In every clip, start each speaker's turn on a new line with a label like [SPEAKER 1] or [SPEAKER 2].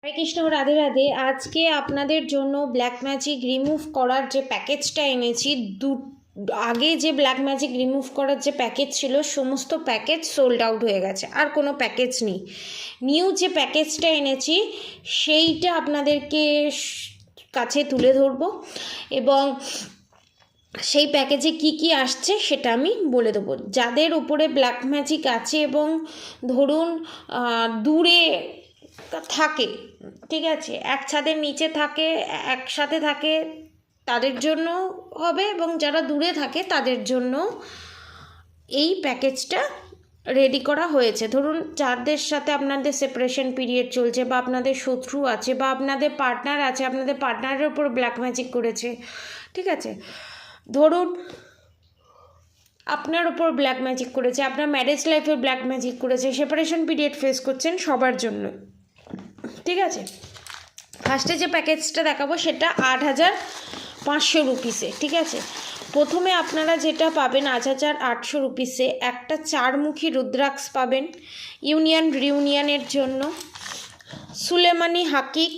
[SPEAKER 1] হরে কৃষ্ণ, রাধে রাধে। আজকে আপনাদের জন্য ব্ল্যাক ম্যাজিক রিমুভ করার যে প্যাকেজটা এনেছি, আগে যে ব্ল্যাক ম্যাজিক রিমুভ করার যে প্যাকেজ ছিল সমস্ত প্যাকেজ সোল্ড আউট হয়ে গেছে, আর কোনো প্যাকেজ নেই। নিউ যে প্যাকেজটা এনেছি সেইটা আপনাদেরকে কাছে তুলে ধরবো এবং সেই প্যাকেজে কি কি আসছে সেটা আমি বলে দেবো। যাদের উপরে ব্ল্যাক ম্যাজিক আছে এবং ধরুন দূরে থাকে, ঠিক আছে, এক ছাদের নিচে থাকে, একসাথে থাকে, তাদের জন্য হবে, এবং যারা দূরে থাকে তাদের জন্য এই প্যাকেজটা রেডি করা হয়েছে। ধরুন যাদের সাথে আপনাদের সেপারেশন পিরিয়ড চলছে, বা আপনাদের শত্রু আছে, বা আপনাদের পার্টনার আছে, আপনাদের পার্টনারের উপর ব্ল্যাক ম্যাজিক করেছে, ঠিক আছে, ধরুন আপনার ওপর ব্ল্যাক ম্যাজিক করেছে, আপনার ম্যারেজ লাইফে ব্ল্যাক ম্যাজিক করেছে, সেপারেশন পিরিয়ড ফেস করছেন, সবার জন্য, ঠিক আছে। ফার্স্টে যে প্যাকেজটা দেখাবো সেটা 8,500 রুপিসে, ঠিক আছে। প্রথমে আপনারা যেটা পাবেন 8,800 রুপিসে একটা চারমুখী রুদ্রাক্ষ পাবেন ইউনিয়ন রিউনিয়নের জন্য, সুলেমানি হাকিক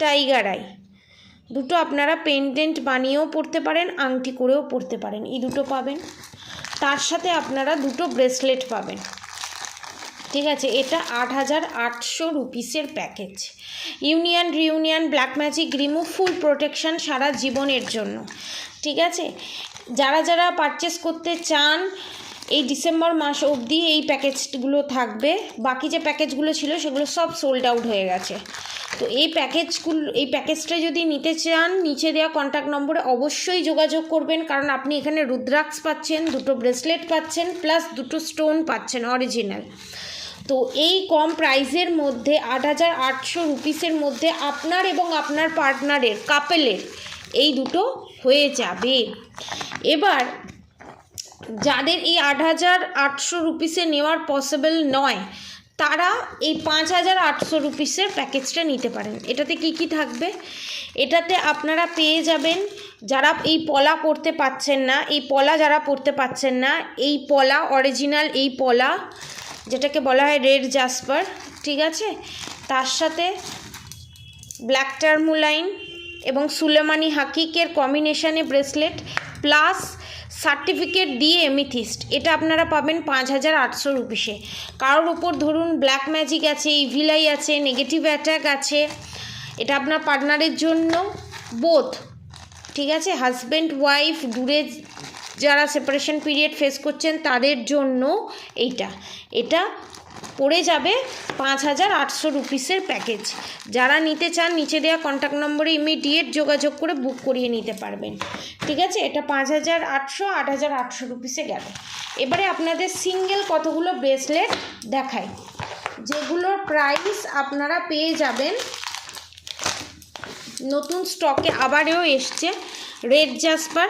[SPEAKER 1] টাইগার আই দুটো আপনারা পেন্ডেন্ট বানিয়েও পরতে পারেন, আংটি করেও পরতে পারেন, এই দুটো পাবেন। তার সাথে আপনারা দুটো ব্রেসলেট পাবেন, ঠিক আছে। এটা 8,800 রুপিসের package. Union reunion black magic remove full protection সারা জীবনের জন্য, ঠিক আছে। যারা যারা পারচেস করতে চান এই ডিসেম্বর মাস অবধি এই প্যাকেজগুলো থাকবে, বাকি যে প্যাকেজগুলো ছিল সেগুলো সব সোল্ড আউট হয়ে গেছে। তো এই প্যাকেজটা যদি নিতে চান নিচে দেওয়া কন্ট্যাক্ট নম্বরে অবশ্যই যোগাযোগ করবেন, কারণ আপনি এখানে রুদ্রাক্ষ পাচ্ছেন, দুটো ব্রেসলেট পাচ্ছেন, প্লাস দুটো স্টোন পাচ্ছেন অরিজিনাল। তো এই কম প্রাইসের মধ্যে 8,800 রুপিসের মধ্যে আপনার এবং আপনার পার্টনারের কাপেলের এই দুটো হয়ে যাবে। এবার যাদের এই 8,800 রুপিসে নেওয়ার পসিবল নয় তারা এই 5,800 রুপিসের প্যাকেজটা নিতে পারেন। এটাতে কি কি থাকবে? এটাতে আপনারা পেয়ে যাবেন, যারা এই পলা পরতে পাচ্ছেন না, এই পলা যারা পরতে পাচ্ছেন না, এই পলা অরিজিনাল, এই পলা যেটাকে বলা হয় রেড জাসপার, ঠিক আছে, তার সাথে ব্ল্যাক টার্মুলাইন এবং সুলেমানি হাকিকের কম্বিনেশানে ব্রেসলেট, প্লাস সার্টিফিকেট দিয়ে এমিথিস্ট, এটা আপনারা পাবেন 5,800 রুপিসে। কারোর উপর ধরুন ব্ল্যাক ম্যাজিক আছে, ইভিলাই আছে, নেগেটিভ অ্যাটাক আছে, এটা আপনার পার্টনারের জন্য বোথ, ঠিক আছে, হাজব্যান্ড ওয়াইফ, দূরে যারা সেপারেশন পিরিয়ড ফেস করছেন তাদের জন্য এটা পড়ে যাবে 5,800 রুপিসের প্যাকেজ। যারা নিতে চান নিচে দেওয়া কন্ট্যাক্ট নম্বরে ইমিডিয়েট যোগাযোগ করে বুক করিয়ে নিতে পারবেন, ঠিক আছে। এটা 5,800 8,800 রুপিসে গেল। এবারে আপনাদের সিঙ্গেল কতগুলো ব্রেসলেট দেখাই, যেগুলোর প্রাইস আপনারা পেয়ে যাবেন, নতুন স্টকে আবারও এসছে রেড জাসপার,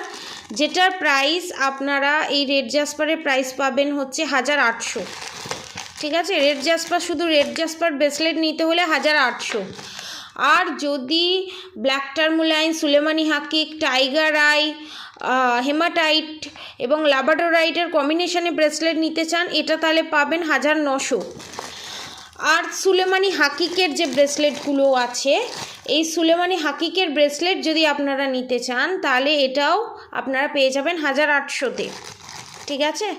[SPEAKER 1] যেটার প্রাইস আপনারা এই রেড জাসপারের প্রাইস পাবেন হচ্ছে 1,800, ঠিক আছে। রেড জাসপার, শুধু রেড জাসপার ব্রেসলেট নিতে হলে 1,800। আর যদি ব্ল্যাক টার্মুলাইন, সুলেমানি হাকিক, টাইগার আই, হেমাটাইট এবং লাবাডোরাইটের কম্বিনেশনে ব্রেসলেট নিতে চান এটা তাহলে পাবেন 1,900। আর সুলেমানি হাকিকের যে ব্রেসলেটগুলো আছে, এই সুলেমানি হাকিকের ব্রেসলেট যদি আপনারা নিতে চান তাহলে এটাও আপনারা পেয়ে যাবেন 1,800-তে, ঠিক আছে।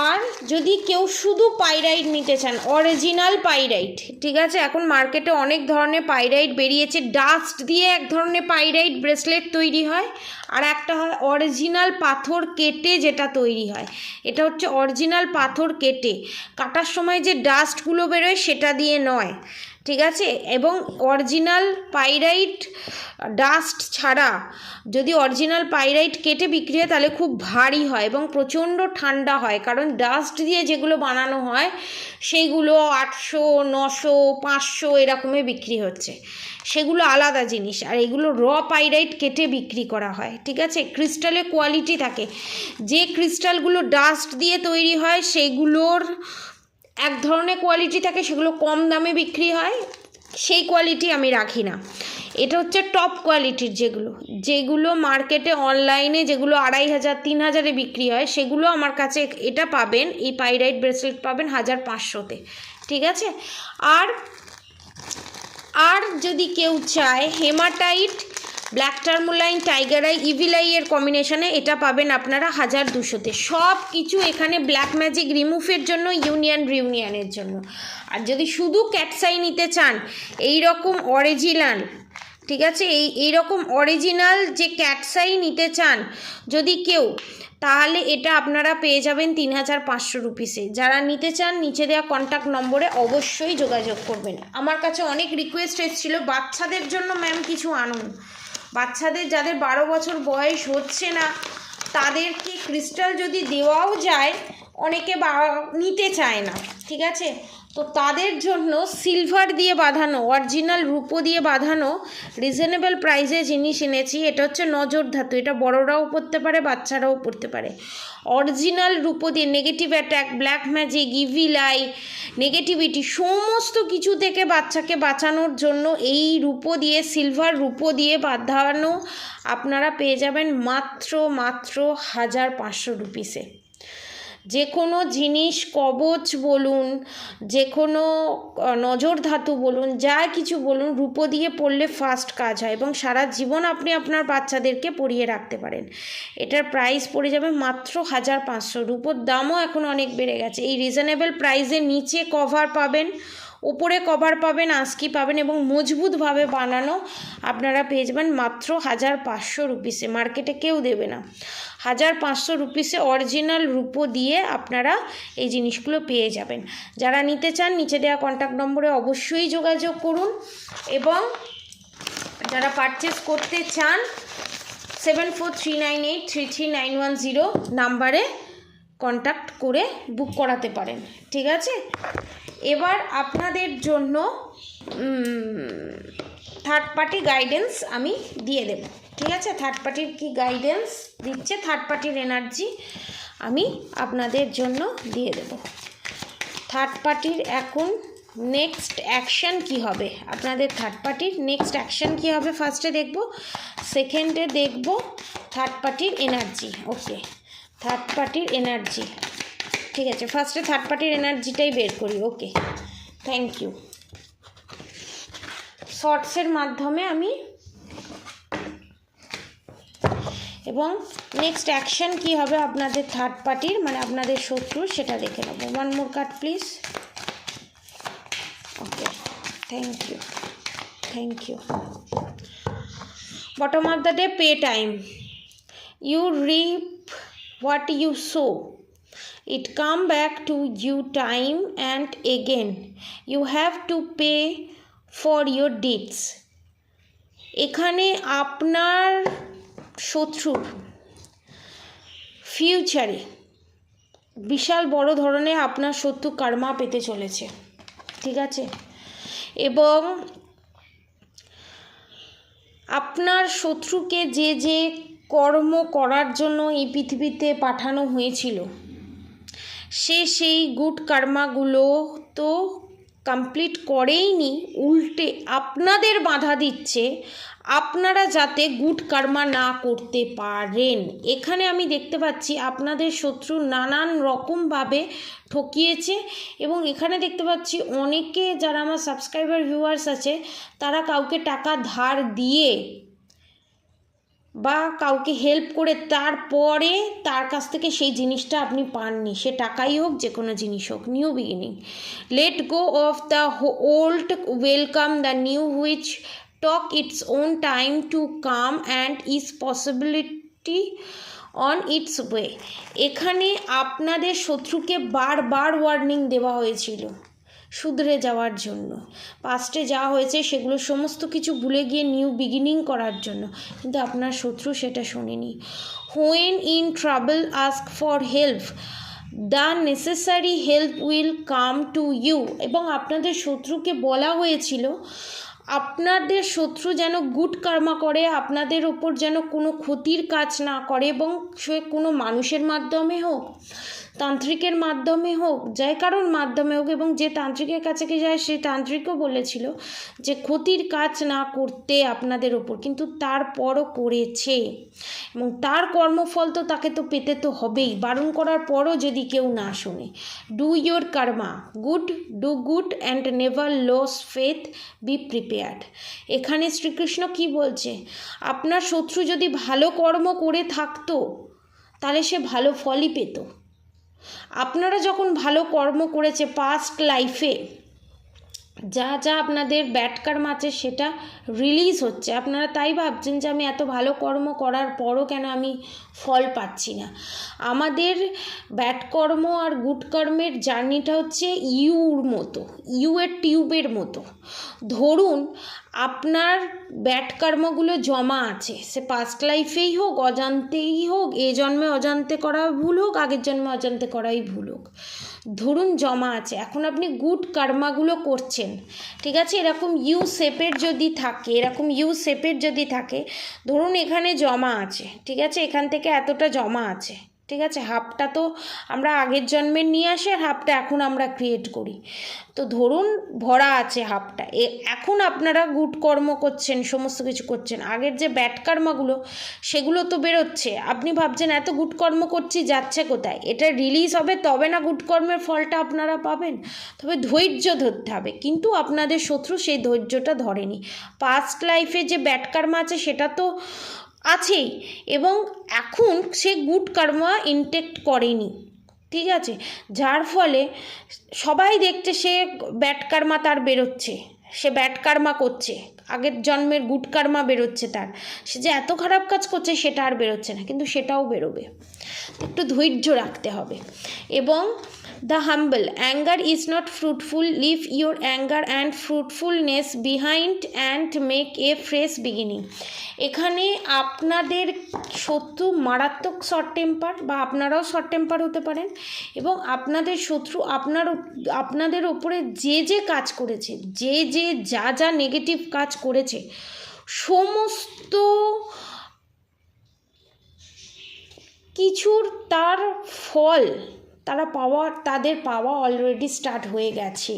[SPEAKER 1] আর যদি কেউ শুধু পাইরাইট নিতে চান, অরিজিনাল পাইরাইট, ঠিক আছে, এখন মার্কেটে অনেক ধরনের পাইরাইট বেরিয়েছে, ডাস্ট দিয়ে এক ধরনের পাইরাইট ব্রেসলেট তৈরি হয়, আর একটা হয় অরিজিনাল পাথর কেটে যেটা তৈরি হয়। এটা হচ্ছে অরিজিনাল পাথর কেটে, কাটার সময় যে ডাস্টগুলো বেরোয় সেটা দিয়ে নয়, ঠিক আছে। এবং অরিজিনাল পাইরাইট ডাস্ট ছাড়া যদি অরিজিনাল পাইরাইট কেটে বিক্রি হয় তাহলে খুব ভারী হয় এবং প্রচণ্ড ঠান্ডা হয়, কারণ ডাস্ট দিয়ে যেগুলো বানানো হয় সেইগুলো 800, 900, 500 এরকমে বিক্রি হচ্ছে, সেগুলো আলাদা জিনিস। আর এগুলো র পাইরাইট কেটে বিক্রি করা হয়, ঠিক আছে। ক্রিস্টালের কোয়ালিটি থাকে, যে ক্রিস্টালগুলো ডাস্ট দিয়ে তৈরি হয় সেগুলোর এক ধরনের কোয়ালিটি থাকে, সেগুলো কম দামে বিক্রি হয়, সেই কোয়ালিটি আমি রাখি না। এটা হচ্ছে টপ কোয়ালিটির, যেগুলো মার্কেটে অনলাইনে যেগুলো 2,500 3,000-এ বিক্রি হয় সেগুলো আমার কাছে এটা পাবেন, এই পাইরাইট ব্রেসলেট পাবেন 1,500-তে, ঠিক আছে। আর আর যদি কেউ চায় hematite, black tourmaline, tiger eye, evil eye এর কম্বিনেশনে, এটা পাবেন আপনারা 1200-তে। সব কিছু এখানে ব্ল্যাক ম্যাজিক রিমুভের জন্য, রিউনিয়নের জন্য। আর যদি শুধু ক্যাটসাই নিতে চান, এই রকম অরিজিনাল, ঠিক আছে, এইরকম অরিজিনাল যে ক্যাটসাই নিতে চান যদি কেউ, তাহলে এটা আপনারা পেয়ে যাবেন 3500 রুপিসে। যারা নিতে চান নিচে দেওয়া কন্ট্যাক্ট নম্বরে অবশ্যই যোগাযোগ করবেন। আমার কাছে অনেক রিকোয়েস্ট এসেছিল বাচ্চাদের জন্য ম্যাম কিছু আনুন, বাচ্চাদের যাদের 12 বছর বয়স হচ্ছে না তাদেরকে ক্রিস্টাল যদি দেওয়াও যায় অনেকে নিতে চায় না, ঠিক আছে, তো তাদের জন্য সিলভার দিয়ে বাঁধানো, অরিজিনাল রূপো দিয়ে বাঁধানো রিজনেবল প্রাইসে জিনিস এনেছি। এটা হচ্ছে নজর ধাতু, এটা বড়রাও পরতে পারে বাচ্চারাও পরতে পারে। অরিজিনাল রূপো দিয়ে negative attack, black magic, evil I, negativity সমস্ত কিছু থেকে বাচ্চাকে বাঁচানোর জন্য এই রূপো দিয়ে, সিলভার রূপো দিয়ে বাঁধানো আপনারা পেয়ে যাবেন মাত্র 1500 রুপিসে। যে কোনো জিনিস, কবচ বলুন, যে কোনো নজর ধাতু বলুন, যা কিছু বলুন, রূপো দিয়ে পরলে ফাস্ট কাজ হয় এবং সারা জীবন আপনি আপনার বাচ্চাদেরকে পরিয়ে রাখতে পারেন। এটার প্রাইস পড়ে যাবে মাত্র 1500। রূপোর দামও এখন অনেক বেড়ে গেছে। এই রিজনেবল প্রাইসের নিচে কভার পাবেন, উপরে কভার পাবেন, আঁচকি পাবেন এবং মজবুতভাবে বানানো আপনারা পেয়ে যাবেন মাত্র 1500 রুপিসে। মার্কেটে কেউ দেবে না। 1500 রুপিসে অরিজিনাল রূপো দিয়ে আপনারা এই জিনিসগুলো পেয়ে যাবেন। যারা নিতে চান নিচে দেওয়া কন্ট্যাক্ট নম্বরে অবশ্যই যোগাযোগ করুন এবং যারা পারচেস করতে চান 7439833910 নাম্বারে কন্ট্যাক্ট করে বুক করাতে পারেন, ঠিক আছে। এবার আপনাদের জন্য থার্ড পার্টি গাইডেন্স আমি দিয়ে দেব, ঠিক আছে। থার্ড পার্টির কি গাইডেন্স দিচ্ছে, থার্ড পার্টির এনার্জি আমি আপনাদের জন্য দিয়ে দেব। থার্ড পার্টির এখন নেক্সট অ্যাকশন কি হবে, আপনাদের থার্ড পার্টির নেক্সট অ্যাকশন কি হবে ফার্স্টে দেখব, সেকেন্ডে দেখব থার্ড পার্টির এনার্জি। ওকে, থার্ড পার্টির এনার্জি, ঠিক আছে, ফার্স্টে থার্ড পার্টির এনার্জিটাই বের করি। ওকে, থ্যাংক ইউ। শর্টসের মাধ্যমে আমি এবং নেক্সট অ্যাকশন কি হবে আপনাদের থার্ড পার্টির, মানে আপনাদের শত্রু, সেটা দেখে নেব। One more card please. Okay, thank you, thank you. Bottom of the day, pay time. You reap what you sow, it come back to you time and again, you have to pay for your deeds। এখানে আপনার শত্রুর ফিউচারে বিশাল বড় ধরনের আপনার শত্রু কর্মা পেতে চলেছে, ঠিক আছে, এবং আপনার শত্রুকে যে যে কর্ম করার জন্য এই পৃথিবীতে পাঠানো হয়েছিল সে সেই গুড কর্মাগুলো তো কমপ্লিট করেইনি, উল্টে আপনাদের বাধা দিচ্ছে আপনারা যাতে গুড কর্মা না করতে পারেন। এখানে আমি দেখতে পাচ্ছি আপনাদের শত্রু নানান রকমভাবে ঠকিয়েছে এবং এখানে দেখতে পাচ্ছি অনেকে যারা আমার সাবস্ক্রাইবার ভিউয়ার্স আছে তারা কাউকে টাকা ধার দিয়ে বা কাউকে হেল্প করে তারপরে তার কাছ থেকে সেই জিনিসটা আপনি পাননি, সে টাকাই হোক যে কোনো জিনিস হোক। New beginning, let go of the old, welcome the new which took its own time to come and is possibility on its way. এখানে আপনাদের শত্রুকে বারবার ওয়ার্নিং দেওয়া হয়েছিল শুধরে যাওয়ার জন্য, পাস্টে যা হয়েছে সেগুলো সমস্ত কিছু ভুলে গিয়ে নিউ বিগিনিং করার জন্য, কিন্তু আপনার শত্রু সেটা শোনেনি। When in trouble ask for help, the necessary help will come to you. এবং আপনাদের শত্রুকে বলা হয়েছিল আপনাদের শত্রু যেন গুড কর্মা করে, আপনাদের ওপর যেন কোনো ক্ষতির কাজ না করে এবং সে কোনো মানুষের মাধ্যমে হোক, তান্ত্রিকের মাধ্যমে হোক, যে কারোর মাধ্যমে হোক, এবং যে তান্ত্রিকের কাছে যায় সেই তান্ত্রিকও বলেছিল যে ক্ষতির কাজ না করতে আপনাদের ওপর, কিন্তু তারপরও করেছে এবং তার কর্মফল তো তাকে তো পেতে তো হবেই, বারণ করার পরও যদি কেউ না শোনে। Do your karma, good, do good and never lose faith, be prepared. এখানে শ্রীকৃষ্ণ কি বলছে, আপনার শত্রু যদি ভালো কর্ম করে থাকতো তাহলে সে ভালো ফলই পেত। আপনারা যখন ভালো কর্ম করেছে পাস্ট লাইফে, যা যা আপনাদের ব্যাড কর্ম আছে সেটা রিলিজ হচ্ছে, আপনারা তাই ভাবছেন যে আমি এত ভালো কর্ম করার পরও কেন আমি ফল পাচ্ছি না। আমাদের ব্যাড কর্ম আর গুড কর্মের জার্নিটা হচ্ছে ইউর মতো, ইউয়ের টিউবের মতো। ধরুন আপনার ব্যাড কর্মগুলো জমা আছে, সে পাস্ট লাইফেই হোক, অজান্তেই হোক, এ জন্মে অজান্তে করা ভুল হোক, আগের জন্মে অজান্তে করাই ভুল হোক, ধরুন জমা আছে। এখন আপনি গুড কর্মাগুলো করছেন, ঠিক আছে, এরকম ইউ শেপের যদি থাকে, এরকম ইউ শেপের যদি থাকে, ধরুন এখানে জমা আছে, ঠিক আছে, এখান থেকে এতটা জমা আছে, ঠিক আছে, হাফটা তো আমরা আগের জন্মের নিয়ে আসি আর হাফটা এখন আমরা ক্রিয়েট করি, তো ধরুন ভরা আছে হাফটা। এখন আপনারা গুড কর্ম করছেন, সমস্ত কিছু করছেন, আগের যে ব্যাড কর্মগুলো সেগুলো তো বেরোচ্ছে। আপনি ভাবছেন এত গুড কর্ম করছি, যাচ্ছে কোথায়? এটা রিলিজ হবে তবে না গুড কর্মের ফলটা আপনারা পাবেন। তবে ধৈর্য ধরতে হবে, কিন্তু আপনাদের শত্রু সেই ধৈর্যটা ধরেনি। পাস্ট লাইফে যে ব্যাড কর্ম আছে সেটা তো আছেই, এবং এখন সে গুড কর্ম ইনটেক্ট করেনি, ঠিক আছে, যার ফলে সবাই দেখছে সে ব্যাড কর্মা তার বেরোচ্ছে, সে ব্যাড কর্মা করছে, আগের জন্মের গুড কর্মা বেরোচ্ছে তার, সে যে এত খারাপ কাজ করছে সেটা আর বেরোচ্ছে না, কিন্তু সেটাও বেরোবে। একটু ধৈর্য রাখতে হবে। এবং the humble, anger is not fruitful, leave your anger and fruitfulness behind and make a fresh beginning. এখানে আপনাদের শত্রু মারাত্মক শর্ট টেম্পার, বা আপনারাও শর্ট টেম্পার হতে পারেন, এবং আপনাদের শত্রু আপনাদের ওপরে যে যে কাজ করেছে, যা যা নেগেটিভ কাজ করেছে, সমস্ত কিছুর তার ফল তাদের পাওয়া অলরেডি স্টার্ট হয়ে গেছে।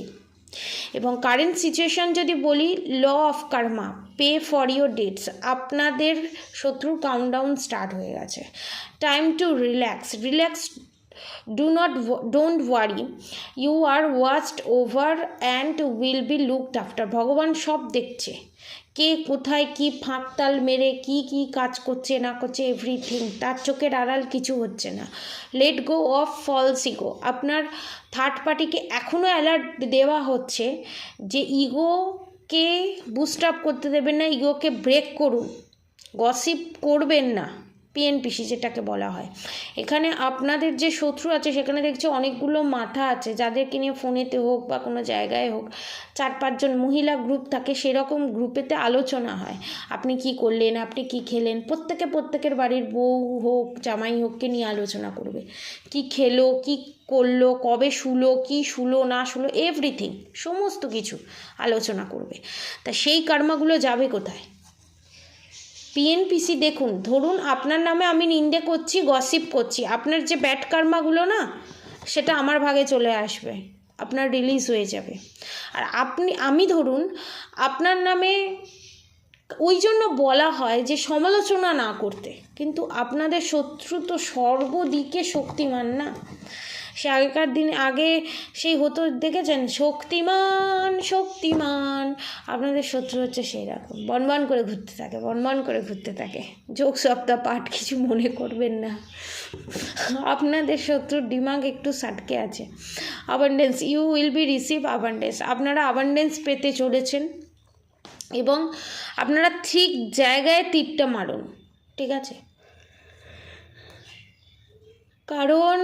[SPEAKER 1] এবং কারেন্ট সিচুয়েশান যদি বলি, law of karma, pay for your debts, আপনাদের শত্রুর কাউন্টডাউন স্টার্ট হয়ে গেছে। Time to relax, don't worry, you are watched over and will be looked after. ভগবান সব দেখছে, কে কোথায় কি ফাঁক তাল মেরে কি কাজ করছে না করছে, এভরিথিং, তার চোখের আড়াল কিছু হচ্ছে না। Let go of false ego, আপনার থার্ড পার্টিকে এখনও অ্যালার্ট দেওয়া হচ্ছে যে ইগোকে বুস্ট আপ করতে দেবেন না, ইগোকে ব্রেক করুন, গসিপ করবেন না, পিএনপিসি যেটাকে বলা হয়। এখানে আপনাদের যে শত্রু আছে সেখানে দেখছি অনেকগুলো মাথা আছে, যাদেরকে নিয়ে ফোনেতে হোক বা কোনো জায়গায় হোক 4-5 জন মহিলা গ্রুপ থাকে, সেরকম গ্রুপেতে আলোচনা হয়, আপনি কি করলেন, আপনি কি খেলেন, প্রত্যেকের বাড়ির বউ হোক জামাই হোককে নিয়ে আলোচনা করবে, কি খেলো, কি করলো, কবে শুলো, কি শুলো না শুলো, এভরিথিং, সমস্ত কিছু আলোচনা করবে। তা সেই কর্মগুলো যাবে কোথায়? পিএনপিসি দেখুন, ধরুন আপনার নামে আমি নিন্দে করছি, গসিপ করছি, আপনার যে ব্যাড কর্মাগুলো না সেটা আমার ভাগে চলে আসবে, আপনার রিলিজ হয়ে যাবে। আর আমি ধরুন আপনার নামে, ওই জন্য বলা হয় যে সমালোচনা না করতে, কিন্তু আপনাদের শত্রু তো সর্বদিকে শক্তিমান না। সে আগেকার দিনে সেই হতো, দেখেছেন, শক্তিমান, আপনাদের শত্রু হচ্ছে সেই রকম, বনবন করে ঘুরতে থাকে। যোগ সপ্তাহ পাঠ, কিছু মনে করবেন না, আপনাদের শত্রুর দিমাগ একটু সাটকে আছে। Abundance, you will be receive abundance, আপনারা অ্যাবান্ডেন্স পেতে চলেছেন, এবং আপনারা ঠিক জায়গায় তীরটা মারুন, ঠিক আছে, কারণ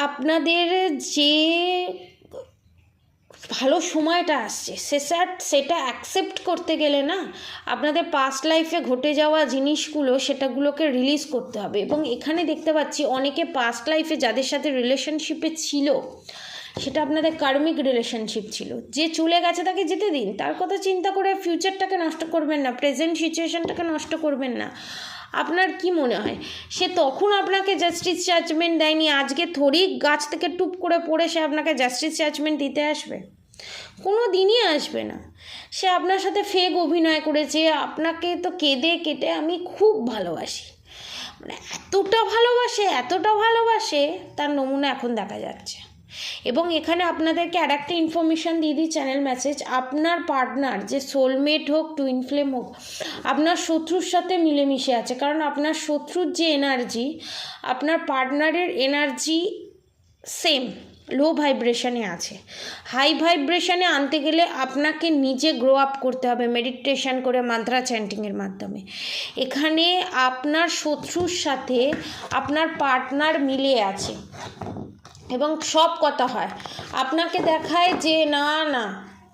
[SPEAKER 1] আপনাদের যে ভালো সময়টা আসছে সেটা অ্যাকসেপ্ট করতে গেলে না, আপনাদের পাস্ট লাইফে ঘটে যাওয়া জিনিসগুলো সেটাগুলোকে রিলিজ করতে হবে। এবং এখানে দেখতে পাচ্ছি অনেকে পাস্ট লাইফে যাদের সাথে রিলেশনশিপে ছিল সেটা আপনাদের কার্মিক রিলেশনশিপ ছিল। যে চলে গেছে তাকে যেতে দিন, তার কথা চিন্তা করে ফিউচারটাকে নষ্ট করবেন না, প্রেজেন্ট সিচুয়েশানটাকে নষ্ট করবেন না। আপনার কি মনে হয় সে তখন আপনাকে জাস্টিস জাজমেন্ট দেয়নি? আজকে থরিক গাছ থেকে টুপ করে পড়ে সে আপনাকে জাস্টিস জাজমেন্ট দিতে আসবে? কোনো দিনই আসবে না। সে আপনার সাথে ফেক অভিনয় করেছে, আপনাকে তো কেঁদে কেটে আমি খুব ভালোবাসি, মানে এতটা ভালোবাসে তার নমুনা এখন দেখা যাচ্ছে। এবং এখানে আপনাদেরকে আর একটা ইনফরমেশান দিয়ে দিই, চ্যানেল মেসেজ, আপনার পার্টনার যে সোলমেট হোক, টুইন ফ্লেম হোক, আপনার শত্রুর সাথে মিলেমিশে আছে। কারণ আপনার শত্রুর যে এনার্জি, আপনার পার্টনারের এনার্জি সেম, লো ভাইব্রেশনে আছে। হাই ভাইব্রেশনে আনতে গেলে আপনাকে নিজে গ্রো আপ করতে হবে মেডিটেশন করে, মান্ত্রা চ্যান্টিংয়ের মাধ্যমে। এখানে আপনার শত্রুর সাথে আপনার পার্টনার মিলে আছে এবং সব কথা হয়, আপনাকে দেখায় যে না না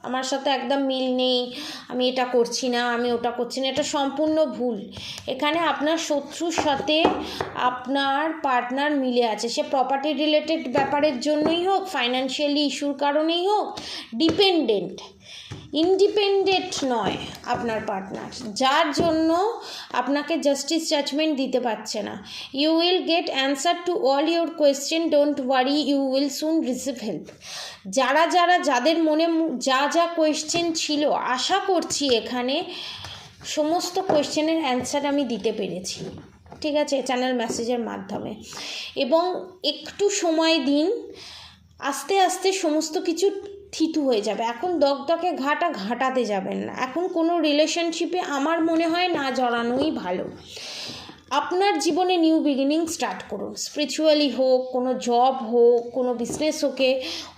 [SPEAKER 1] আমার সাথে একদম মিল নেই, আমি এটা করছি না, আমি ওটা করছি না। এটা সম্পূর্ণ ভুল। এখানে আপনার শত্রুর সাথে আপনার পার্টনার মিলে আছে, সে প্রপার্টি রিলেটেড ব্যাপারের জন্যই হোক, ফাইন্যান্সিয়ালি ইস্যুর কারণেই হোক, ইন্ডিপেন্ডেন্ট নয় আপনার পার্টনার, যার জন্য আপনাকে জাস্টিস জাজমেন্ট দিতে পারছে না। You will get answer to all your question, don't worry, you will soon receive help. যাদের মনে যা কোয়েশ্চেন ছিল, আশা করছি এখানে সমস্ত কোয়েশ্চেনের অ্যান্সার আমি দিতে পেরেছি, ঠিক আছে, চ্যানেল মেসেজের মাধ্যমে। এবং একটু সময় দিন, আস্তে আস্তে সমস্ত কিছু থিতু হয়ে যাবে। এখন দগদগে ঘাটাতে যাবেন না। এখন কোনো রিলেশনশিপে আমার মনে হয় না জড়ানোই ভালো। আপনার জীবনে নিউ বিগিনিং স্টার্ট করুন, স্পিরিচুয়ালি হোক, কোনো জব হোক, কোনো বিজনেস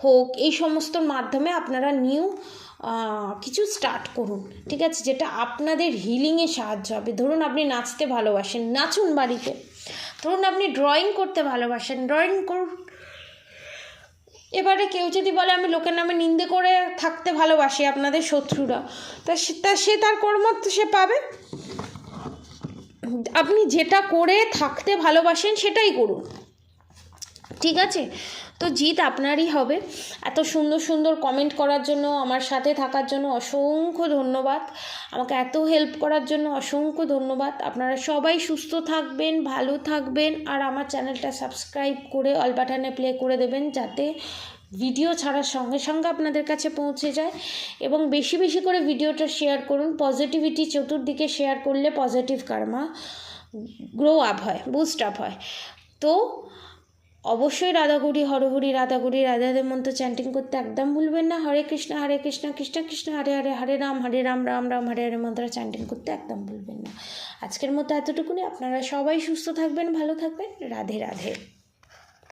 [SPEAKER 1] হোক, এই সমস্তর মাধ্যমে আপনারা নিউ কিছু স্টার্ট করুন, ঠিক আছে, যেটা আপনাদের হিলিংয়ে সাহায্য হবে। ধরুন আপনি নাচতে ভালোবাসেন, নাচুন বাড়িতে। ধরুন আপনি ড্রয়িং করতে ভালোবাসেন, ড্রয়িং করুন। এবারে কেউ যদি বলে আমি লোকের নামে নিন্দে করে থাকতে ভালোবাসি, আপনাদের শত্রুরা, সে তার কর্ম সে পাবে। আপনি যেটা করে থাকতে ভালোবাসেন সেটাই করুন, ঠিক আছে। তো জিত আপনারই হবে। এত সুন্দর কমেন্ট করার জন্য, আমার সাথে থাকার জন্য অসংখ্য ধন্যবাদ। আমাকে এত হেল্প করার জন্য অসংখ্য ধন্যবাদ। আপনারা সবাই সুস্থ থাকবেন, ভালো থাকবেন, আর আমার চ্যানেলটা সাবস্ক্রাইব করে অল বাটনে প্লে করে দেবেন, যাতে ভিডিও ছাড়ার সঙ্গে সঙ্গে আপনাদের কাছে পৌঁছে যায়। এবং বেশি বেশি করে ভিডিওটা শেয়ার করুন। পজিটিভিটি চতুর্দিকে শেয়ার করলে পজিটিভ কার্মা গ্রো আপ হয়, বুস্ট আপ হয়। তো অবশ্যই রাধাগুড়ি হরহরি, রাধাগুড়ি রাধাদের মন্ত্র চ্যান্টিং করতে একদম ভুলবেন না। হরে কৃষ্ণ কৃষ্ণ কৃষ্ণ হরে হরে, হরে রাম রাম রাম হরে হরে মন্ত্র চ্যান্টিং করতে একদম ভুলবেন না। আজকের মতো এতটুকুনি। আপনারা সবাই সুস্থ থাকবেন, ভালো থাকবেন। রাধে রাধে।